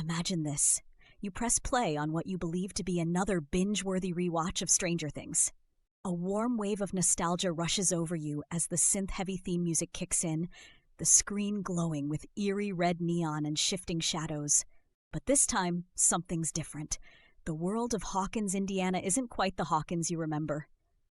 Imagine this. You press play on what you believe to be another binge-worthy rewatch of Stranger Things. A warm wave of nostalgia rushes over you as the synth-heavy theme music kicks in, the screen glowing with eerie red neon and shifting shadows. But this time, something's different. The world of Hawkins, Indiana isn't quite the Hawkins you remember.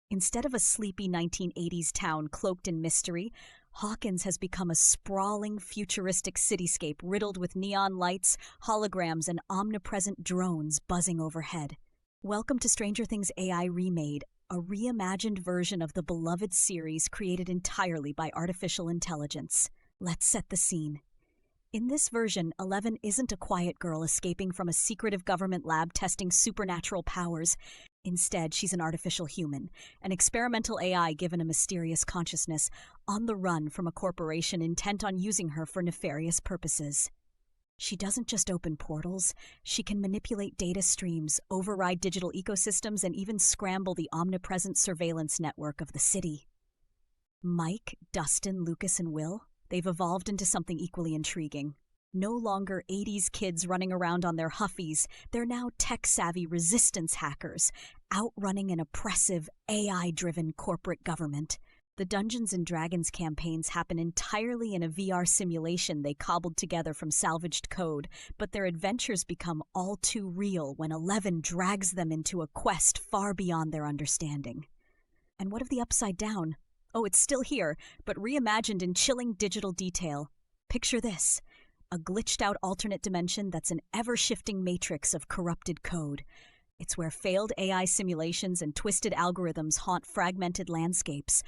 Instead of a sleepy 1980s town cloaked in mystery, Hawkins has become a sprawling, futuristic cityscape riddled with neon lights, holograms, and omnipresent drones buzzing overhead. Welcome to Stranger Things AI Remade, a reimagined version of the beloved series created entirely by artificial intelligence. Let's set the scene. In this version, 11 isn't a quiet girl escaping from a secretive government lab testing supernatural powers. Instead, she's an artificial human, an experimental AI given a mysterious consciousness, on the run from a corporation intent on using her for nefarious purposes. She doesn't just open portals, she can manipulate data streams, override digital ecosystems, and even scramble the omnipresent surveillance network of the city. Mike, Dustin, Lucas, and Will? They've evolved into something equally intriguing. No longer 80s kids running around on their huffies, they're now tech-savvy resistance hackers, outrunning an oppressive, AI-driven corporate government. The Dungeons & Dragons campaigns happen entirely in a VR simulation they cobbled together from salvaged code, but their adventures become all too real when 11 drags them into a quest far beyond their understanding. And what of the Upside Down? Oh, it's still here, but reimagined in chilling digital detail. Picture this. A glitched-out alternate dimension that's an ever-shifting matrix of corrupted code. It's where failed AI simulations and twisted algorithms haunt fragmented landscapes,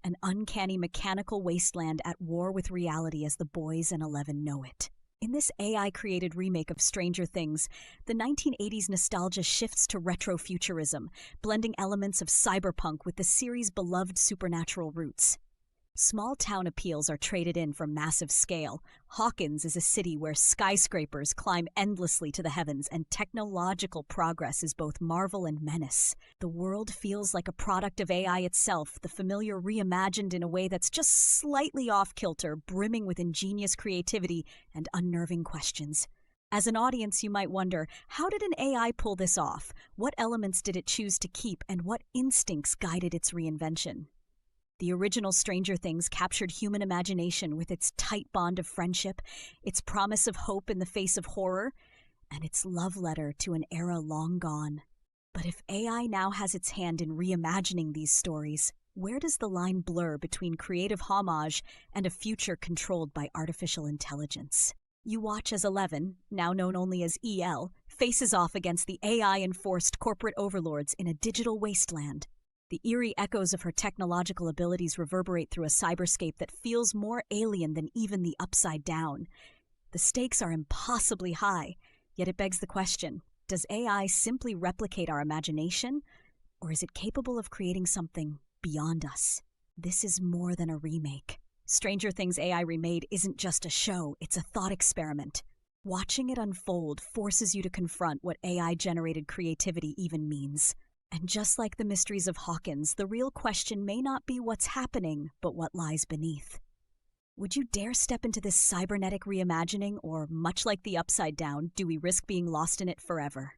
an uncanny mechanical wasteland at war with reality as the boys and 11 know it. In this AI-created remake of Stranger Things, the 1980s nostalgia shifts to retrofuturism, blending elements of cyberpunk with the series' beloved supernatural roots. Small-town appeals are traded in for massive scale. Hawkins is a city where skyscrapers climb endlessly to the heavens and technological progress is both marvel and menace. The world feels like a product of AI itself, the familiar reimagined in a way that's just slightly off-kilter, brimming with ingenious creativity and unnerving questions. As an audience, you might wonder, how did an AI pull this off? What elements did it choose to keep, and what instincts guided its reinvention? The original Stranger Things captured human imagination with its tight bond of friendship, its promise of hope in the face of horror, and its love letter to an era long gone. But if AI now has its hand in reimagining these stories, where does the line blur between creative homage and a future controlled by artificial intelligence? You watch as 11, now known only as EL, faces off against the AI-enforced corporate overlords in a digital wasteland. The eerie echoes of her technological abilities reverberate through a cyberscape that feels more alien than even the Upside Down. The stakes are impossibly high, yet it begs the question, does AI simply replicate our imagination, or is it capable of creating something beyond us? This is more than a remake. Stranger Things AI Remade isn't just a show, it's a thought experiment. Watching it unfold forces you to confront what AI-generated creativity even means. And just like the mysteries of Hawkins, the real question may not be what's happening, but what lies beneath. Would you dare step into this cybernetic reimagining, or much like the Upside Down, do we risk being lost in it forever?